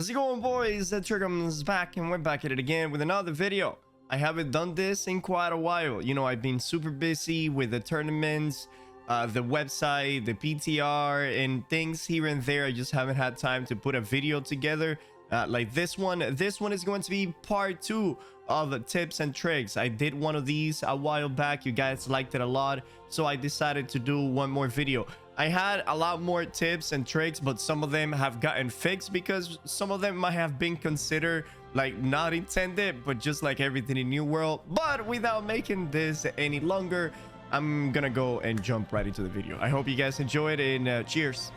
How's it going, boys? Trigger's back, and we're back at it again with another video. I haven't done this in quite a while. You know, I've been super busy with the tournaments, the website, the PTR, and things here and there. I just haven't had time to put a video together like this one. This one is going to be part 2 of tips and tricks. I did one of these a while back. You guys liked it a lot, so I decided to do one more video. I had a lot more tips and tricks, but some of them have gotten fixed because some of them might have been considered like not intended, but just like everything in New World. But without making this any longer, I'm gonna go and jump right into the video. I hope you guys enjoyed, and cheers.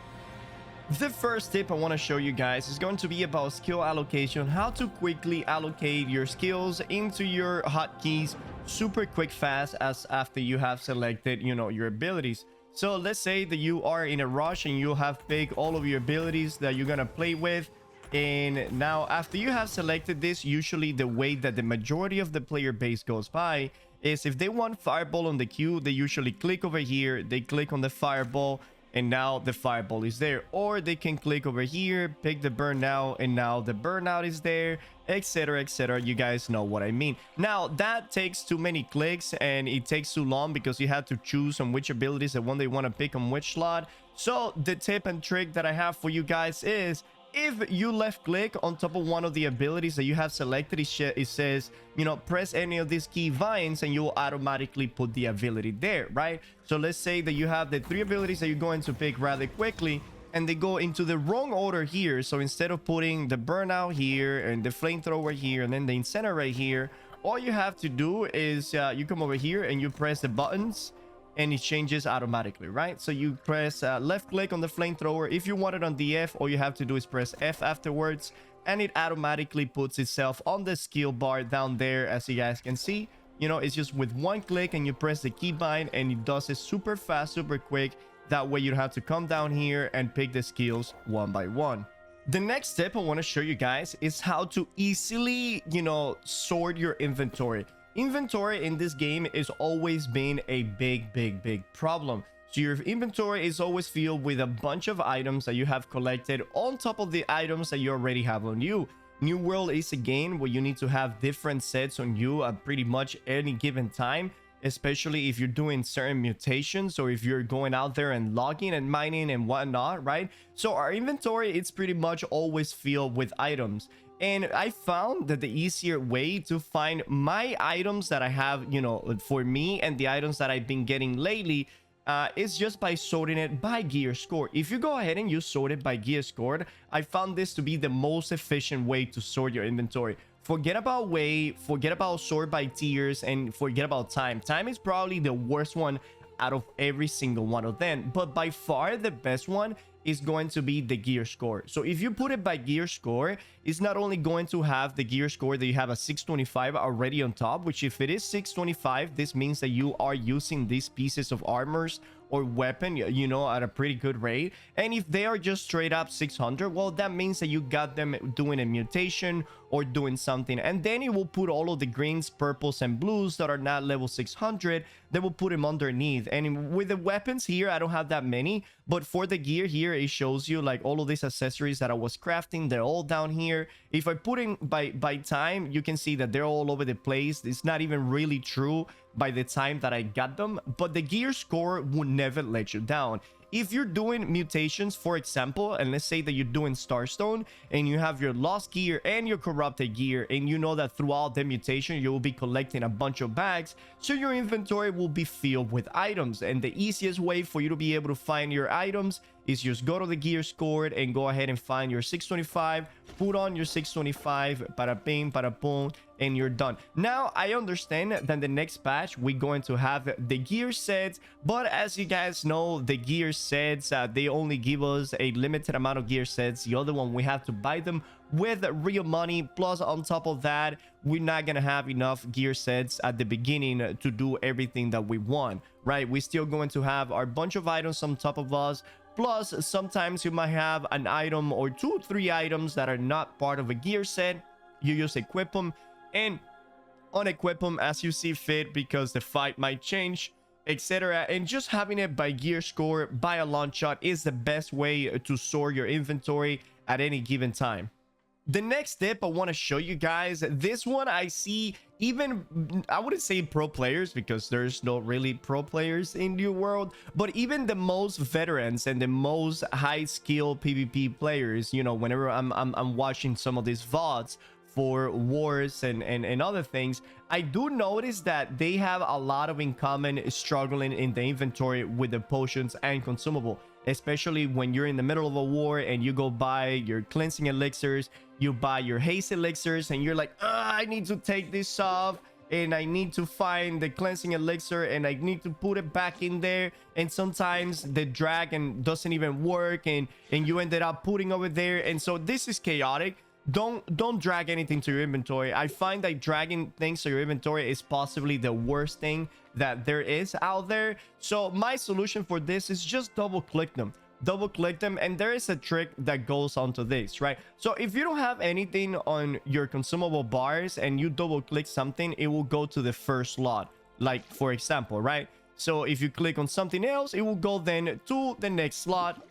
The first tip I want to show you guys is going to be about skill allocation, how to quickly allocate your skills into your hotkeys super quick, fast, as after you have selected, you know, your abilities. So let's say that you are in a rush and you have picked all of your abilities that you're gonna play with, and now after you have selected this, usually the way that the majority of the player base goes by is if they want fireball on the queue, they usually click over here, they click on the fireball, and now the fireball is there. Or they can click over here, pick the burnout, and now the burnout is there, etc, etc. You guys know what I mean. Now that takes too many clicks and it takes too long because you have to choose on which abilities the one they want to pick on which slot. So the tip and trick that I have for you guys is, if you left click on top of one of the abilities that you have selected, it says, you know, press any of these key vines and you will automatically put the ability there, right? So let's say that you have the 3 abilities that you're going to pick rather quickly, and they go into the wrong order here. So instead of putting the burnout here and the flamethrower here and then the incinerate here, all you have to do is you come over here and you press the buttons, and it changes automatically, right? So you press left click on the flamethrower. If you want it on the F, all you have to do is press F afterwards, and it automatically puts itself on the skill bar down there. As you guys can see, you know, it's just with one click and you press the keybind and it does it super fast, super quick. That way you don't have to come down here and pick the skills one by one. The next tip I want to show you guys is how to easily, you know, sort your inventory. Inventory in this game is always been a big problem. So your inventory is always filled with a bunch of items that you have collected on top of the items that you already have on you. New World is a game where you need to have different sets on you at pretty much any given time, especially if you're doing certain mutations or if you're going out there and logging and mining and whatnot, right? So our inventory, it's pretty much always filled with items. And I found that the easier way to find my items that I have, you know, for me, and the items that I've been getting lately is just by sorting it by gear score. If you go ahead and you sort it by gear score, I found this to be the most efficient way to sort your inventory. Forget about weight, forget about sort by tiers, and forget about time. Time is probably the worst one out of every single one of them, but by far the best one is going to be the gear score. So if you put it by gear score, it's not only going to have the gear score that you have a 625 already on top, which if it is 625, this means that you are using these pieces of armors or weapon, you know, at a pretty good rate. And if they are just straight up 600, well, that means that you got them doing a mutation or doing something. And then it will put all of the greens, purples, and blues that are not level 600, they will put them underneath. And with the weapons here, I don't have that many, but for the gear here, it shows you like all of these accessories that I was crafting, they're all down here. If I put in by time, you can see that they're all over the place. It's not even really true by the time that I got them, but the gear score would never let you down. If you're doing mutations, for example, and let's say that you're doing Starstone and you have your lost gear and your corrupted gear, and you know that throughout the mutation you will be collecting a bunch of bags, so your inventory will be filled with items. And the easiest way for you to be able to find your items is just go to the gear score and go ahead and find your 625, put on your 625, para ping, para boom, and you're done. Now I understand that the next patch we're going to have the gear sets, but as you guys know, the gear sets, they only give us a limited amount of gear sets. The other one, we have to buy them with real money. Plus on top of that, we're not gonna have enough gear sets at the beginning to do everything that we want, right? We're still going to have our bunch of items on top of us. Plus sometimes you might have an item or 2-3 items that are not part of a gear set. You just equip them and unequip them as you see fit because the fight might change, etc. And just having it by gear score, by a launch shot, is the best way to sort your inventory at any given time. The next tip I want to show you guys, this one I see even, I wouldn't say pro players because there's no really pro players in New World, but even the most veterans and the most high skill PvP players, you know, whenever I'm watching some of these VODs for wars and other things, I do notice that they have a lot of in common struggling in the inventory with the potions and consumable, especially when you're in the middle of a war and you go buy your cleansing elixirs, you buy your haste elixirs, and you're like, I need to take this off and I need to find the cleansing elixir and I need to put it back in there, and sometimes the dragon doesn't even work and you ended up putting over there, and so this is chaotic. Don't drag anything to your inventory. I find that dragging things to your inventory is possibly the worst thing that there is out there. So my solution for this is just double click them, and there is a trick that goes onto this, right? So if you don't have anything on your consumable bars and you double click something, it will go to the first slot, like for example, right? So if you click on something else, it will go then to the next slot,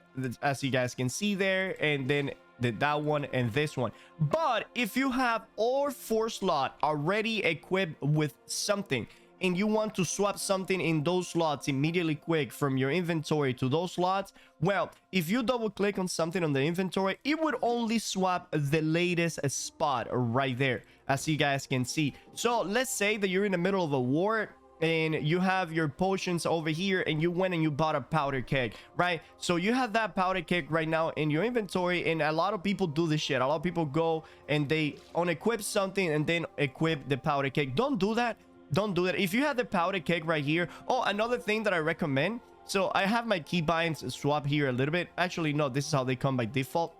as you guys can see there, and then that one and this one. But if you have all 4 slots already equipped with something and you want to swap something in those slots immediately quick from your inventory to those slots, well, if you double click on something on the inventory, it would only swap the latest spot right there, as you guys can see. So let's say that you're in the middle of a war and you have your potions over here and you went and you bought a powder keg, right? So you have that powder keg right now in your inventory, and a lot of people do this shit. A lot of people go and they unequip something and then equip the powder keg. Don't do that. Don't do that. If you have the powder keg right here. Oh, another thing that I recommend, so I have my keybinds swap here a little bit. Actually, no, this is how they come by default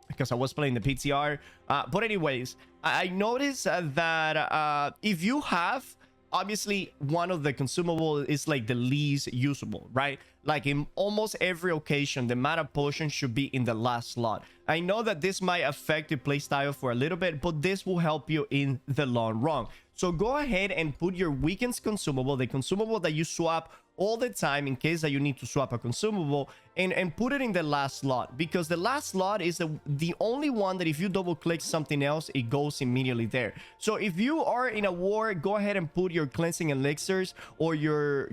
because I was playing the PTR. But anyways, I noticed that if you have, obviously one of the consumable is like the least usable, right? Like in almost every occasion, the mana potion should be in the last slot. I know that this might affect your playstyle for a little bit, but this will help you in the long run. So go ahead and put your weekend's consumable, the consumable that you swap all the time in case that you need to swap a consumable, and put it in the last slot, because the last slot is the only one that if you double click something else, it goes immediately there. So if you are in a war, go ahead and put your cleansing elixirs or your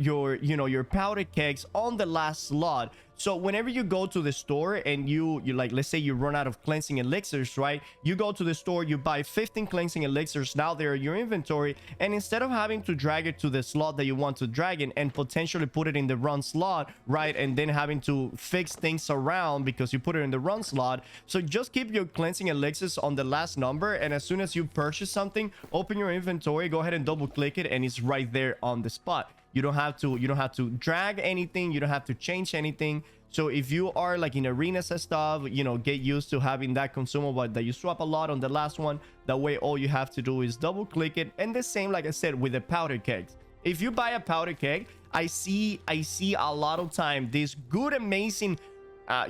powder kegs on the last slot. So whenever you go to the store and you like, let's say you run out of cleansing elixirs, right? You go to the store, you buy 15 cleansing elixirs, now they're in your inventory, and instead of having to drag it to the slot that you want to drag in and potentially put it in the run slot, right? And then having to fix things around because you put it in the run slot. So just keep your cleansing elixirs on the last number, and as soon as you purchase something, open your inventory, go ahead and double click it, and it's right there on the spot. You don't have to drag anything, you don't have to change anything. So if you are like in arenas and stuff, you know, get used to having that consumable that you swap a lot on the last one. That way all you have to do is double click it. And the same, like I said, with the powder kegs. If you buy a powder keg, I see a lot of time these good, amazing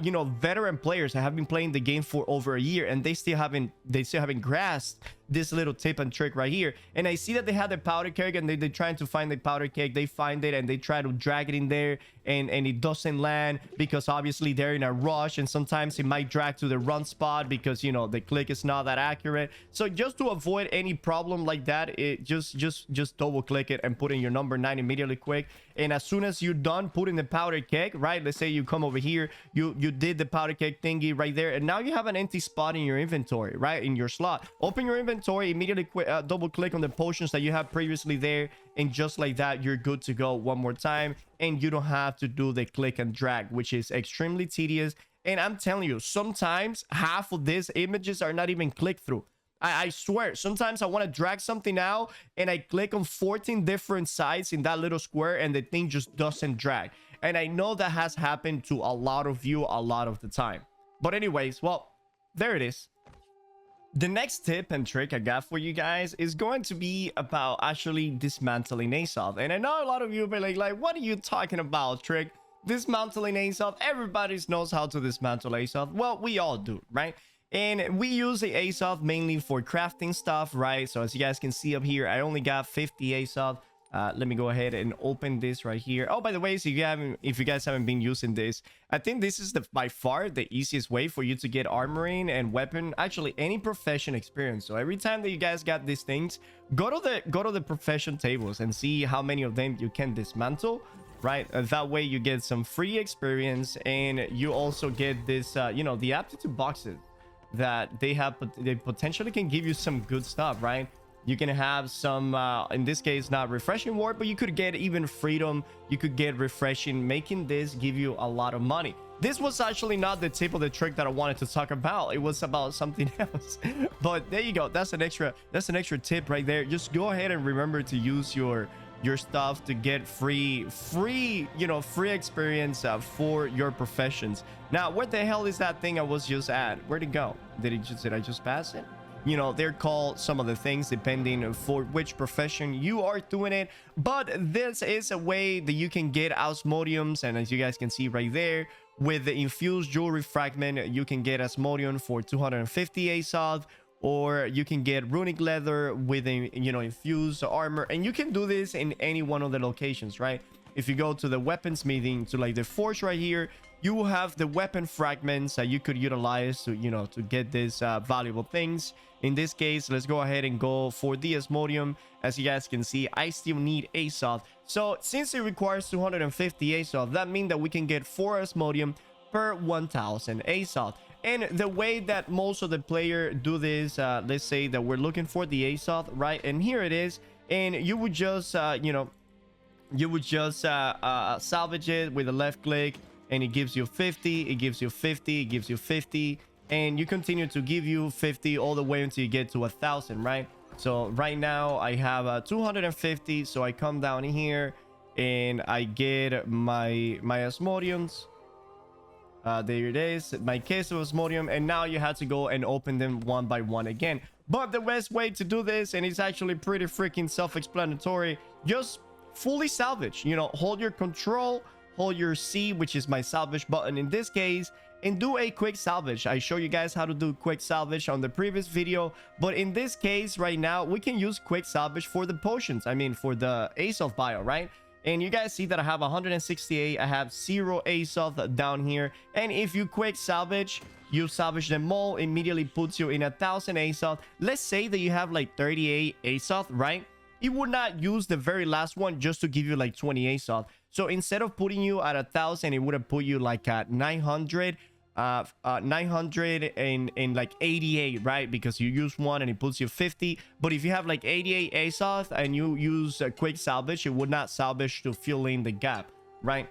you know, veteran players that have been playing the game for over a year, and they still haven't grasped this little tip and trick right here. And I see that they have the powder keg and they're trying to find the powder keg. They find it and they try to drag it in there, and it doesn't land because obviously they're in a rush, and sometimes it might drag to the run spot because, you know, the click is not that accurate. So just to avoid any problem like that, it just double click it and put in your number 9 immediately quick. And as soon as you're done putting the powder keg, right, let's say you come over here, you did the powder keg thingy right there, and now you have an empty spot in your inventory, right, in your slot. Open your inventory, immediately double click on the potions that you have previously there, and just like that, you're good to go one more time, and you don't have to do the click and drag, which is extremely tedious. And I'm telling you, sometimes half of these images are not even click through. I swear, sometimes I want to drag something out and I click on 14 different sides in that little square and the thing just doesn't drag. And I know that has happened to a lot of you a lot of the time. But anyways, well, there it is. The next tip and trick I got for you guys is going to be about actually dismantling Azoth. And I know a lot of you will be like, what are you talking about, Trick? Dismantling Azoth? Everybody knows how to dismantle Azoth. Well, we all do, right? And we use the Azoth mainly for crafting stuff, right? So as you guys can see up here, I only got 50 Azoth. Let me go ahead and open this right here. Oh, by the way, so if you guys haven't been using this, I think this is by far the easiest way for you to get armoring and weapon, actually any profession experience. So every time that you guys got these things, go to the profession tables and see how many of them you can dismantle, right? That way you get some free experience, and you also get this you know, the aptitude boxes that they potentially can give you some good stuff, right? You can have some in this case not refreshing ward, but you could get even freedom, you could get refreshing, making this give you a lot of money. This was actually not the tip of the trick that I wanted to talk about. It was about something else. But there you go, that's an extra tip right there. Just go ahead and remember to use your stuff to get free you know, free experience for your professions. Now, what the hell is that thing I was just at? Where'd it go? Did I just pass it? You know, they're called some of the things depending for which profession you are doing it. But this is a way that you can get osmodiums, and as you guys can see right there, with the infused jewelry fragment, you can get osmodium for 250 Azoth, or you can get runic leather with a, you know, infused armor. And you can do this in any one of the locations, right? If you go to the weaponsmithing, to like the forge right here, you will have the weapon fragments that you could utilize to, you know, to get these valuable things. In this case, let's go ahead and go for the osmodium. As you guys can see, I still need Azoth. So since it requires 250 Azoth, that means that we can get 4 osmodium per 1000 Azoth. And the way that most of the player do this, let's say that we're looking for the Azoth, right? And here it is. And you would just, you know, you would just salvage it with a left click, and it gives you 50, it gives you 50, it gives you 50, and you continue to give you 50 all the way until you get to 1000, right? So right now I have 250, so I come down here and I get my osmodiums. There it is, my case of osmodium, and now you have to go and open them one by one again. But the best way to do this, and it's actually pretty freaking self-explanatory, just fully salvage. You know, hold your control, hold your C, which is my salvage button in this case, and do a quick salvage. I show you guys how to do quick salvage on the previous video, but in this case right now we can use quick salvage for the potions, I mean for the Azoth bio, right? And you guys see that I have 168, I have 0 Azoth down here, and if you quick salvage, you salvage them all, immediately puts you in 1000 Azoth. Let's say that you have like 38 Azoth, right? It would not use the very last one just to give you like 20 Azoth. So instead of putting you at 1000, it would have put you like at 900 and like 88, right? Because you use one and it puts you 50. But if you have like 88 Azoth and you use a quick salvage, it would not salvage to fill in the gap, right?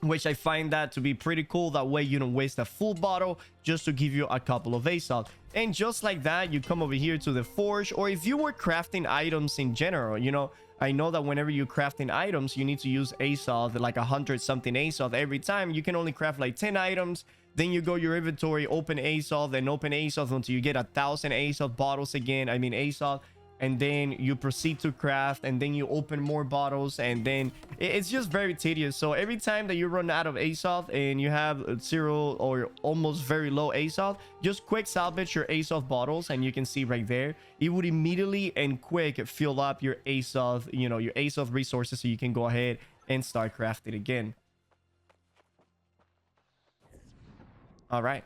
Which I find that to be pretty cool. That way you don't waste a full bottle just to give you a couple of Azoth. And just like that, you come over here to the forge, or if you were crafting items in general, you know, I know that whenever you're crafting items, you need to use Azoth, like 100 something Azoth every time. You can only craft like 10 items. Then you go your inventory, open Azoth, and open Azoth until you get 1000 Azoth bottles again. I mean Azoth. And then you proceed to craft, and then you open more bottles, and then it's just very tedious. So every time that you run out of Azoth and you have 0 or almost very low Azoth, just quick salvage your Azoth bottles, and you can see right there, it would immediately and quick fill up your Azoth, you know, your Azoth resources, so you can go ahead and start crafting again. All right.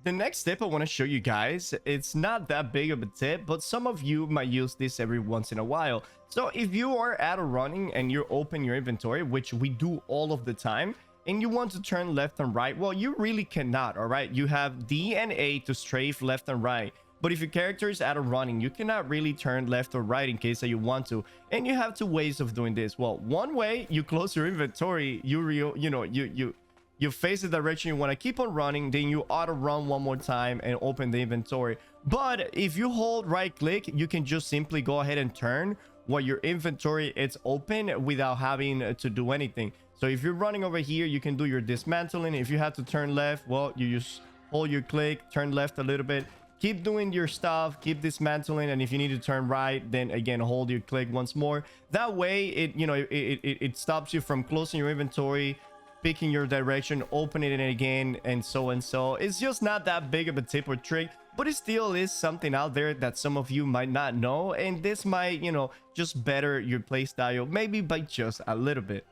The next tip I want to show you guys, it's not that big of a tip, but some of you might use this every once in a while. So if you are out of running and you open your inventory, which we do all of the time, and you want to turn left and right, well, you really cannot, all right? You have D and A to strafe left and right. But if your character is out of running, you cannot really turn left or right in case that you want to. And you have two ways of doing this. Well, one way, you close your inventory, you face the direction you want to keep on running, then you auto run one more time and open the inventory. But if you hold right click, you can just simply go ahead and turn while your inventory is open without having to do anything. So if you're running over here, you can do your dismantling. If you have to turn left, well, you just hold your click, turn left a little bit, keep doing your stuff, keep dismantling, and if you need to turn right, then again hold your click once more. That way it stops you from closing your inventory, picking your direction, opening it again, and so. It's just not that big of a tip or trick, but it still is something out there that some of you might not know, and this might, you know, just better your playstyle maybe by just a little bit.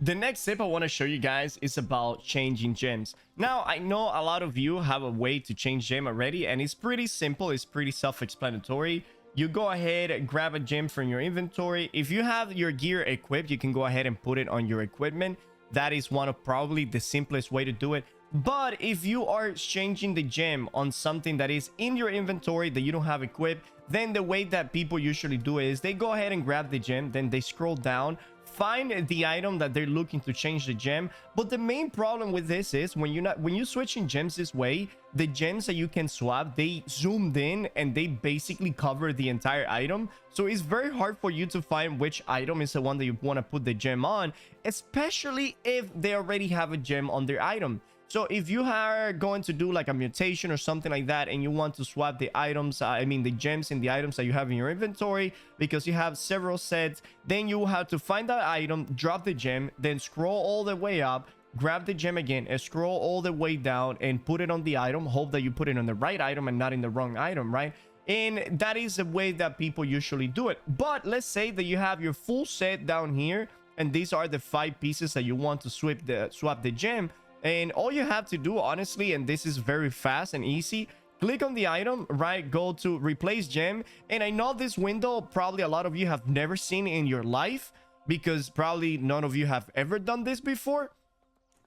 The next tip I want to show you guys is about changing gems. Now, I know a lot of you have a way to change gem already, and it's pretty simple. It's pretty self-explanatory. You go ahead and grab a gem from your inventory. If you have your gear equipped, you can go ahead and put it on your equipment. That is one of probably the simplest way to do it. But if you are changing the gem on something that is in your inventory that you don't have equipped, then the way that people usually do it is they go ahead and grab the gem, then they scroll down, find the item that they're looking to change the gem. But the main problem with this is when you switching gems this way, the gems that you can swap, they zoomed in and they basically cover the entire item. So it's very hard for you to find which item is the one that you want to put the gem on, especially if they already have a gem on their item. So if you are going to do like a mutation or something like that, and you want to swap the items, the gems in the items that you have in your inventory, because you have several sets, then you will have to find that item, drop the gem, then scroll all the way up, grab the gem again, and scroll all the way down and put it on the item. Hope that you put it on the right item and not in the wrong item, right? And that is the way that people usually do it. But let's say that you have your full set down here, and these are the 5 pieces that you want to swap the gem. And all you have to do, honestly, and this is very fast and easy, click on the item, right? Go to replace gem. And I know this window probably a lot of you have never seen in your life, because probably none of you have ever done this before.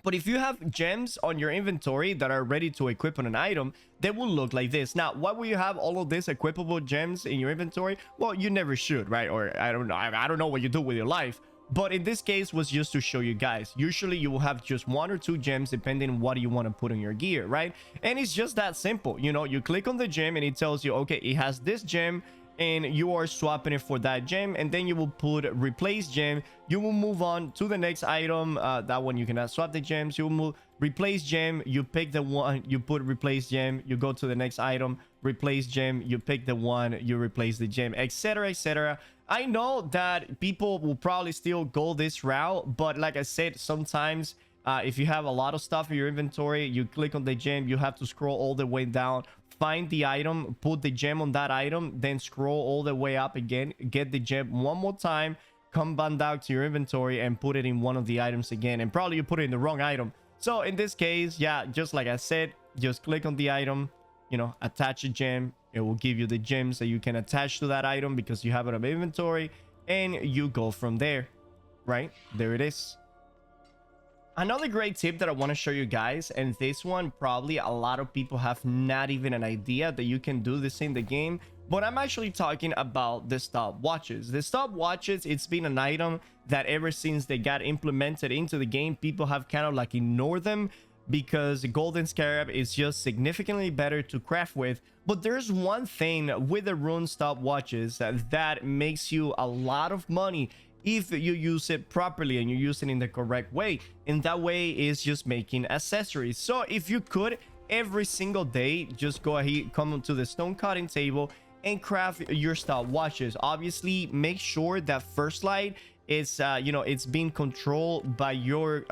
But if you have gems on your inventory that are ready to equip on an item, they will look like this. Now, why will you have all of these equipable gems in your inventory? Well, you never should, right? Or I don't know. I don't know what you do with your life. But in this case was just to show you guys. Usually you will have just 1 or 2 gems depending on what you want to put on your gear, right? And it's just that simple. You know, you click on the gem and it tells you, okay, it has this gem and you are swapping it for that gem, and then you will put replace gem. You will move on to the next item. That one you cannot swap the gems. You will move replace gem, you pick the one, you put replace gem, you go to the next item, replace gem, you pick the one, you replace the gem, etc, etc. I know that people will probably still go this route, but like I said, sometimes if you have a lot of stuff in your inventory, you click on the gem, you have to scroll all the way down, find the item, put the gem on that item, then scroll all the way up again, get the gem one more time, come back down to your inventory and put it in one of the items again, and probably you put it in the wrong item. So in this case, yeah, just like I said, just click on the item, you know, attach a gem. It will give you the gems that you can attach to that item because you have it on inventory, and you go from there, right? There it is. Another great tip that I want to show you guys, and this one probably a lot of people have not even an idea that you can do this in the game, but I'm actually talking about the stopwatches. The stopwatches, it's been an item that ever since they got implemented into the game, people have kind of like ignored them because the golden scarab is just significantly better to craft with. But there's one thing with the rune stopwatches that makes you a lot of money if you use it properly and you use it in the correct way, and that way is just making accessories. So if you could every single day just go ahead, come to the stone cutting table and craft your stopwatches. Obviously make sure that first light is you know, it's being controlled by your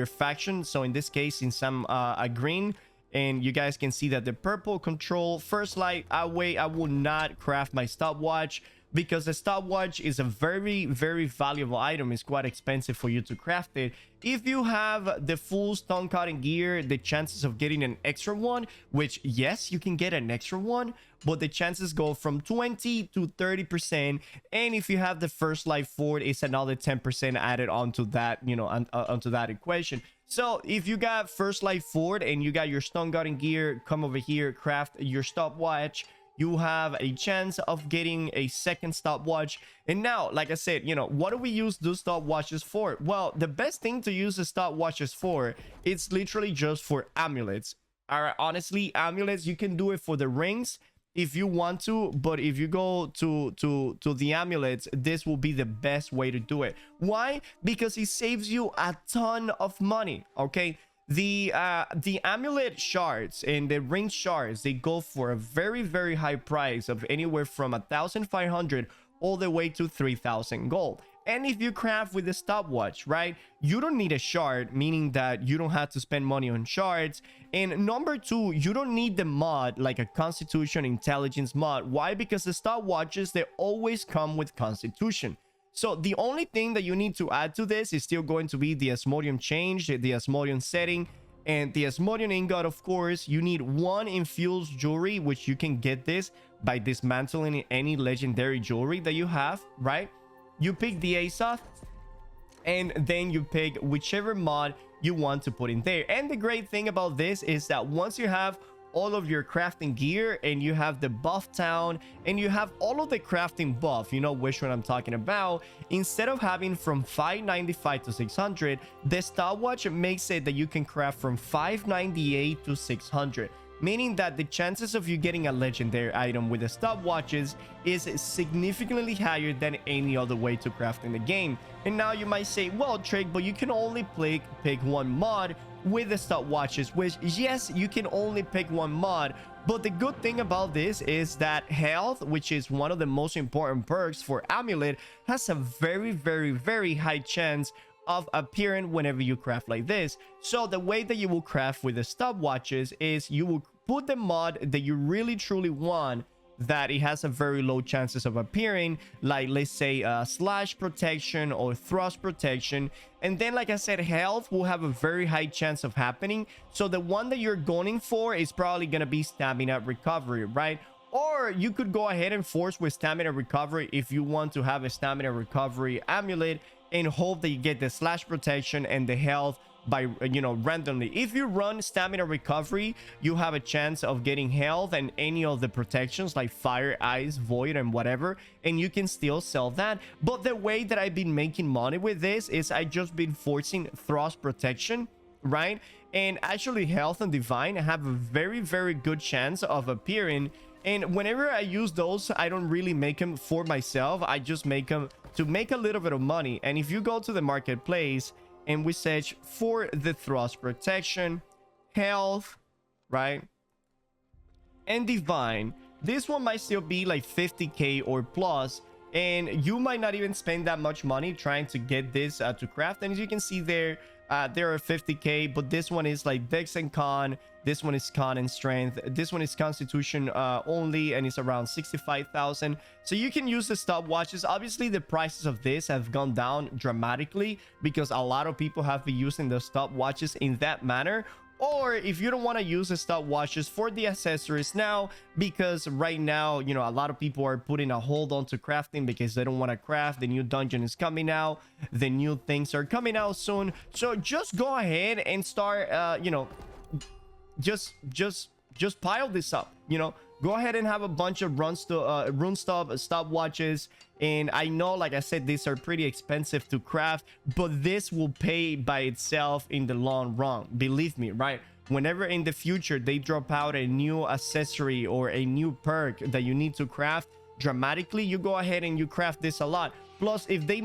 faction. So in this case, since I'm a green, and you guys can see that the purple control first light, I will not craft my stopwatch, because the stopwatch is a very, very valuable item. It's quite expensive for you to craft it. If you have the full stone cutting gear, the chances of getting an extra one, which yes, you can get an extra one, but the chances go from 20 to 30%. And if you have the first light forward, it's another 10% added onto that, you know, onto that equation. So if you got first light forward and you got your stone cutting gear, come over here, craft your stopwatch, you have a chance of getting a second stopwatch. And now, like I said, you know, what do we use those stopwatches for? Well, the best thing to use the stopwatches for, it's literally just for amulets. Honestly, amulets, you can do it for the rings if you want to, but if you go to the amulets, this will be the best way to do it. Why? Because it saves you a ton of money, okay? The amulet shards and the ring shards, they go for a very, very high price of anywhere from 1,500 all the way to 3,000 gold. And if you craft with a stopwatch, right, you don't need a shard, meaning that you don't have to spend money on shards. And number two, you don't need the mod like a Constitution Intelligence mod. Why? Because the stopwatches, they always come with Constitution. So the only thing that you need to add to this is still going to be the Asmodeum change, the Asmodeum setting, and the Asmodeum ingot. Of course, you need one infused jewelry, which you can get this by dismantling any legendary jewelry that you have, right? You pick the Azoth, and then you pick whichever mod you want to put in there. And the great thing about this is that once you have all of your crafting gear and you have the buff town and you have all of the crafting buff, you know which one I'm talking about, instead of having from 595 to 600, the stopwatch makes it that you can craft from 598 to 600, meaning that the chances of you getting a legendary item with the stopwatches is significantly higher than any other way to craft in the game. And now you might say, well, Trick, but you can only pick one mod with the stopwatches, which yes, you can only pick one mod. But the good thing about this is that health, which is one of the most important perks for Amulet, has a very, very, very high chance of appearing whenever you craft like this. So the way that you will craft with the stopwatches is you will put the mod that you really truly want that it has a very low chances of appearing, like let's say slash protection or thrust protection, and then like I said, health will have a very high chance of happening. So the one that you're going for is probably gonna be stamina recovery, right? Or you could go ahead and force with stamina recovery if you want to have a stamina recovery amulet and hope that you get the slash protection and the health by, you know, randomly. If you run stamina recovery, you have a chance of getting health and any of the protections like fire, ice, void, and whatever, and you can still sell that. But the way that I've been making money with this is I just been forcing thrust protection, right? And actually health and divine have a very, very good chance of appearing. And whenever I use those, I don't really make them for myself. I just make them to make a little bit of money. And if you go to the marketplace and we search for the thrust protection, health, right, and divine, this one might still be like 50k or plus, and you might not even spend that much money trying to get this to craft. And as you can see there, there are 50k, but this one is like dex and con, this one is con and strength, this one is constitution only, and it's around 65,000. So you can use the stopwatches. Obviously the prices of this have gone down dramatically because a lot of people have been using the stopwatches in that manner. Or if you don't want to use the stopwatches for the accessories now, because right now, you know, a lot of people are putting a hold on to crafting because they don't want to craft. The new dungeon is coming out, the new things are coming out soon. So just go ahead and start, you know, just pile this up, you know. Go ahead and have a bunch of rune stopwatches. And I know, like I said, these are pretty expensive to craft, but this will pay by itself in the long run. Believe me, right? Whenever in the future they drop out a new accessory or a new perk that you need to craft dramatically, you go ahead and you craft this a lot. Plus, if they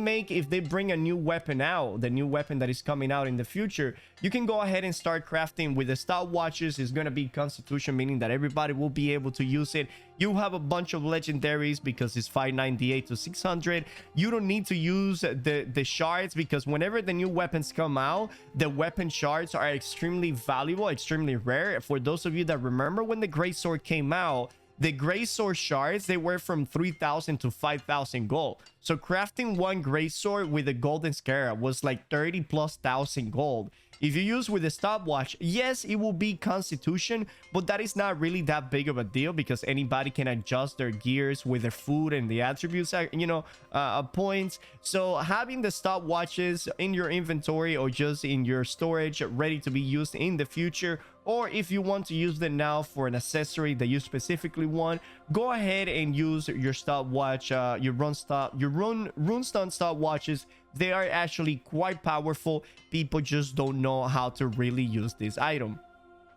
bring a new weapon out, the new weapon that is coming out in the future, you can go ahead and start crafting with the stopwatches. It's going to be constitution, meaning that everybody will be able to use it. You have a bunch of legendaries because it's 598 to 600. You don't need to use the shards because whenever the new weapons come out, the weapon shards are extremely valuable, extremely rare. For those of you that remember when the great sword came out, the gray sword shards, they were from 3,000 to 5,000 gold. So crafting one gray sword with a golden scarab was like 30,000+ gold. If you use with a stopwatch, yes, it will be constitution, but that is not really that big of a deal because anybody can adjust their gears with their food and the attributes, you know, points. So having the stopwatches in your inventory or just in your storage ready to be used in the future, or if you want to use them now for an accessory that you specifically want, go ahead and use your stopwatch, your runestone stopwatches. They are actually quite powerful. People just don't know how to really use this item.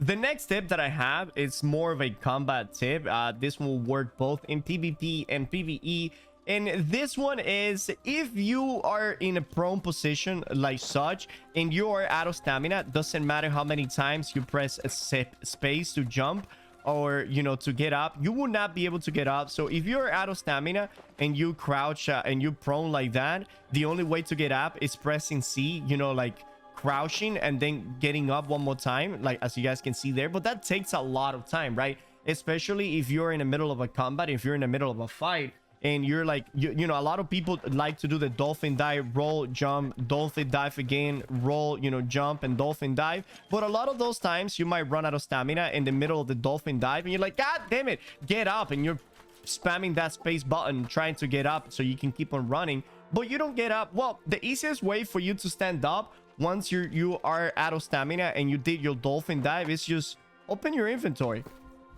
The next tip that I have is more of a combat tip. This will work both in PvP and PvE. And this one is, if you are in a prone position like such and you are out of stamina, doesn't matter how many times you press space to jump, or you know, to get up, you will not be able to get up. So if you're out of stamina and you crouch and you prone like that, the only way to get up is pressing C, you know, like crouching and then getting up one more time, like as you guys can see there. But that takes a lot of time, right? Especially if you're in the middle of a combat, if you're in the middle of a fight, and you're like, you know, a lot of people like to do the dolphin dive, roll, jump, dolphin dive again, roll, you know, jump and dolphin dive. But a lot of those times you might run out of stamina in the middle of the dolphin dive and you're like, God damn it, get up, and you're spamming that space button trying to get up so you can keep on running, but you don't get up. Well, the easiest way for you to stand up once you are out of stamina and you did your dolphin dive is just open your inventory.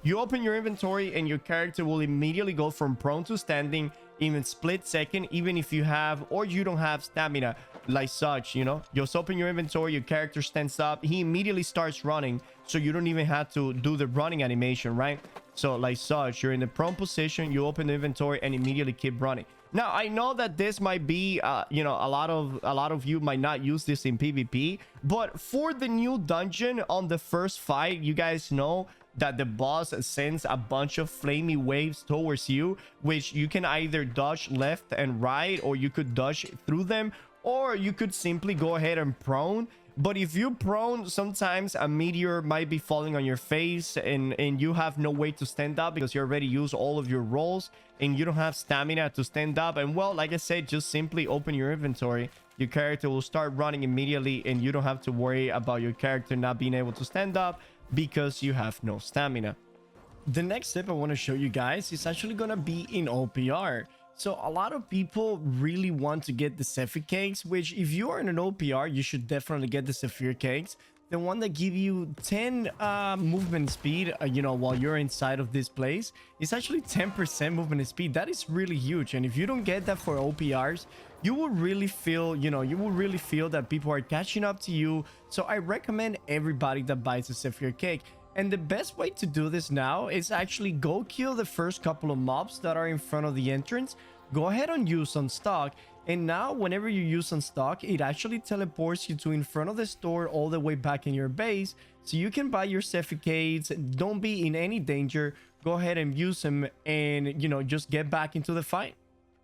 You open your inventory and your character will immediately go from prone to standing, even split second, even if you have or you don't have stamina like such, you know. Just open your inventory, your character stands up, he immediately starts running, so you don't even have to do the running animation, right? So like such, you're in the prone position, you open the inventory and immediately keep running. Now, I know that this might be, you know, a lot of you might not use this in PvP, but for the new dungeon on the first fight, you guys know that the boss sends a bunch of flamey waves towards you, which you can either dodge left and right, or you could dodge through them, or you could simply go ahead and prone. But if you prone, sometimes a meteor might be falling on your face and you have no way to stand up because you already used all of your rolls and you don't have stamina to stand up. And well, like I said, just simply open your inventory. Your character will start running immediately and you don't have to worry about your character not being able to stand up because you have no stamina. The next tip I want to show you guys is actually going to be in OPR. So a lot of people really want to get the Zephyr cakes, which if you are in an OPR, you should definitely get the Zephyr cakes. The one that give you 10 movement speed, you know, while you're inside of this place. It's actually 10% movement speed. That is really huge. And if you don't get that for OPRs, you will really feel, you know, you will really feel that people are catching up to you. So I recommend everybody that buys a Zephyr cake. And the best way to do this now is actually go kill the first couple of mobs that are in front of the entrance. Go ahead and use on stock. And now whenever you use on stock, it actually teleports you to in front of the store all the way back in your base. So you can buy your certificates. Don't be in any danger. Go ahead and use them and, you know, just get back into the fight.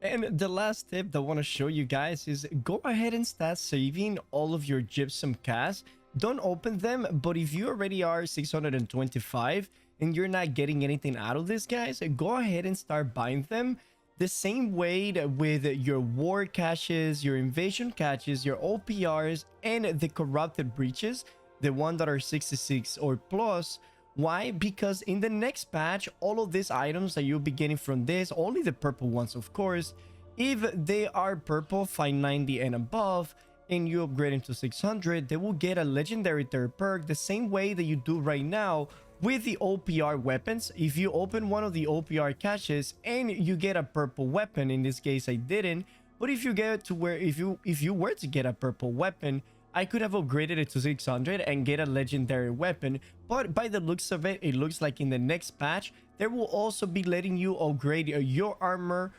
And the last tip that I want to show you guys is go ahead and start saving all of your gypsum casts. Don't open them, but if you already are 625 and you're not getting anything out of this, guys, go ahead and start buying them. The same way with your war caches, your invasion caches, your OPRs, and the corrupted breaches, the one that are 66 or plus. Why? Because in the next patch, all of these items that you'll be getting from this, only the purple ones, of course, if they are purple 590 and above, and you upgrade into 600, they will get a legendary third perk the same way that you do right now with the OPR weapons. If you open one of the OPR caches and you get a purple weapon, in this case I didn't, but if you get to where if you were to get a purple weapon, I could have upgraded it to 600 and get a legendary weapon. But by the looks of it, it looks like in the next patch they will also be letting you upgrade your armor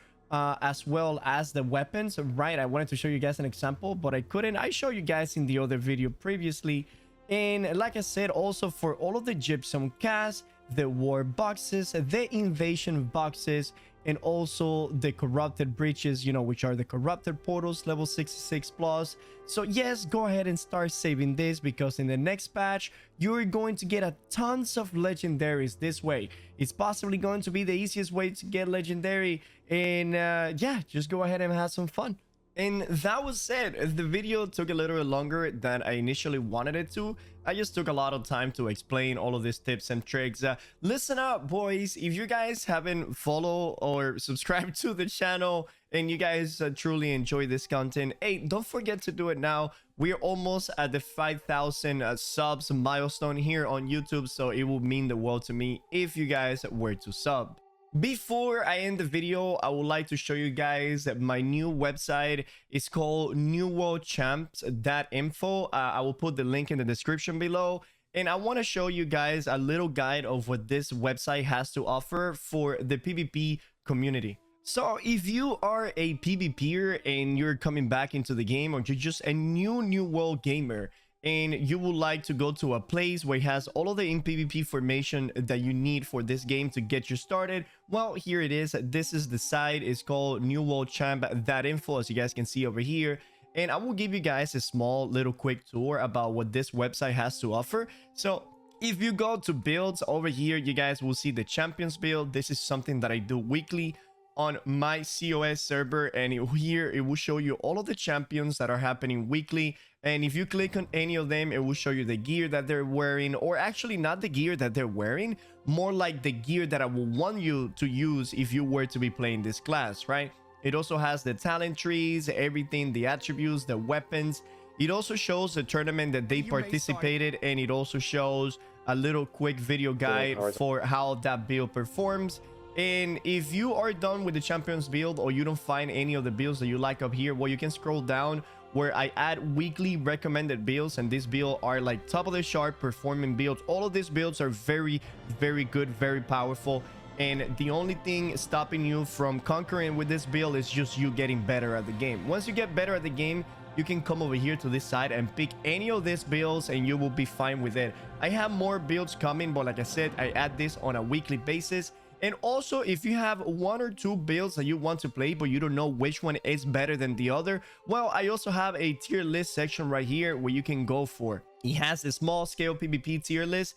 as well as the weapons, right? I wanted to show you guys an example, but I couldn't. I showed you guys in the other video previously. And like I said, also for all of the gypsum casts, the war boxes, the invasion boxes, and also the corrupted breaches, you know, which are the corrupted portals level 66 plus. So yes, go ahead and start saving this, because in the next patch you're going to get a tons of legendaries this way. It's possibly going to be the easiest way to get legendary. And yeah, just go ahead and have some fun. And that was it. The video took a little bit longer than I initially wanted it to. I just took a lot of time to explain all of these tips and tricks. Listen up, boys. If you guys haven't followed or subscribed to the channel and you guys truly enjoy this content, hey, don't forget to do it now. We're almost at the 5,000 subs milestone here on YouTube, so it will mean the world to me if you guys were to sub. Before I end the video, I would like to show you guys my new website. It's called NWCHAMP.info. I will put the link in the description below. And I want to show you guys a little guide of what this website has to offer for the PvP community. So if you are a PvPer and you're coming back into the game, or you're just a new world gamer, and you would like to go to a place where it has all of the in PvP information that you need for this game to get you started, well, here it is. This is the site. It's called NWCHAMP.info, as you guys can see over here. And I will give you guys a small little quick tour about what this website has to offer. So if you go to builds over here, you guys will see the champions build. This is something that I do weekly on my COS server, and here it will show you all of the champions that are happening weekly. And if you click on any of them, it will show you the gear that they're wearing, or actually not the gear that they're wearing, more like the gear that I will want you to use if you were to be playing this class, right? It also has the talent trees, everything, the attributes, the weapons. It also shows the tournament that they participated, and it also shows a little quick video guide for how that build performs. And if you are done with the champions build, or you don't find any of the builds that you like up here, well, you can scroll down where I add weekly recommended builds, and these builds are like top of the chart performing builds. All of these builds are very, very good, very powerful, and the only thing stopping you from conquering with this build is just you getting better at the game. Once you get better at the game, you can come over here to this side and pick any of these builds, and you will be fine with it. I have more builds coming, but like I said, I add this on a weekly basis. And also, if you have one or two builds that you want to play, but you don't know which one is better than the other, well, I also have a tier list section right here where you can go for. It has a small scale PvP tier list.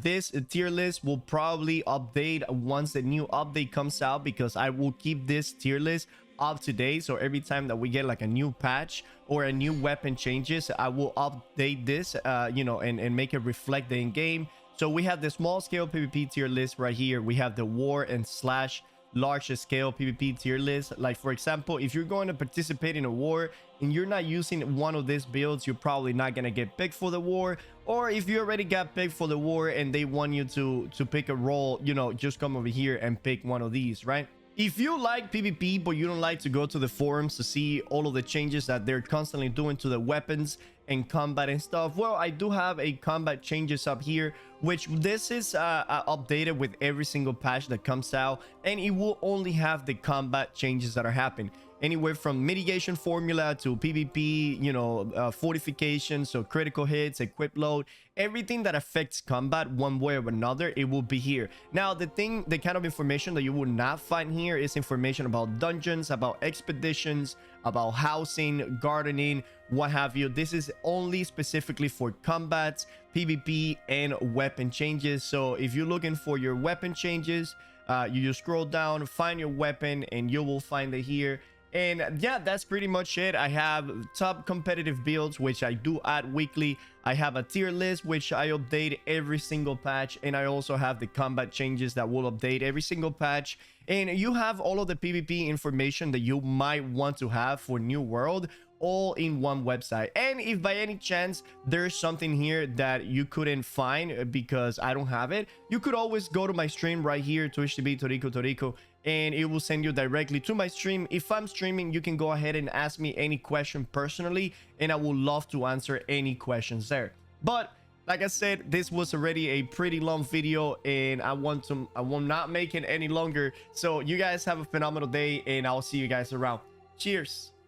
This tier list will probably update once the new update comes out, because I will keep this tier list up to date. So every time that we get like a new patch or a new weapon changes, I will update this, you know, and make it reflect the in-game. So we have the small scale PvP tier list right here. We have the war and slash large scale PvP tier list. Like, for example, if you're going to participate in a war and you're not using one of these builds, you're probably not going to get picked for the war. Or if you already got picked for the war and they want you to pick a role, you know, just come over here and pick one of these, right? If you like PvP, but you don't like to go to the forums to see all of the changes that they're constantly doing to the weapons and combat and stuff, well, I do have a combat changes up here, which this is updated with every single patch that comes out, and it will only have the combat changes that are happening. Anywhere from mitigation formula to PvP, you know, fortification, so critical hits, equip load, everything that affects combat one way or another, it will be here. Now, the kind of information that you will not find here is information about dungeons, about expeditions, about housing, gardening, what have you. This is only specifically for combats, PvP, and weapon changes. So if you're looking for your weapon changes, you just scroll down, find your weapon, and you will find it here. And yeah, that's pretty much it. I have top competitive builds, which I do add weekly. I have a tier list, which I update every single patch, and I also have the combat changes that will update every single patch. And you have all of the PvP information that you might want to have for New World, all in one website. And if by any chance there's something here that you couldn't find because I don't have it, you could always go to my stream right here, Twitch TV Torico, and it will send you directly to my stream. If I'm streaming, you can go ahead and ask me any question personally, and I would love to answer any questions there. But like I said, this was already a pretty long video, and I will not make it any longer. So you guys have a phenomenal day, and I'll see you guys around. Cheers.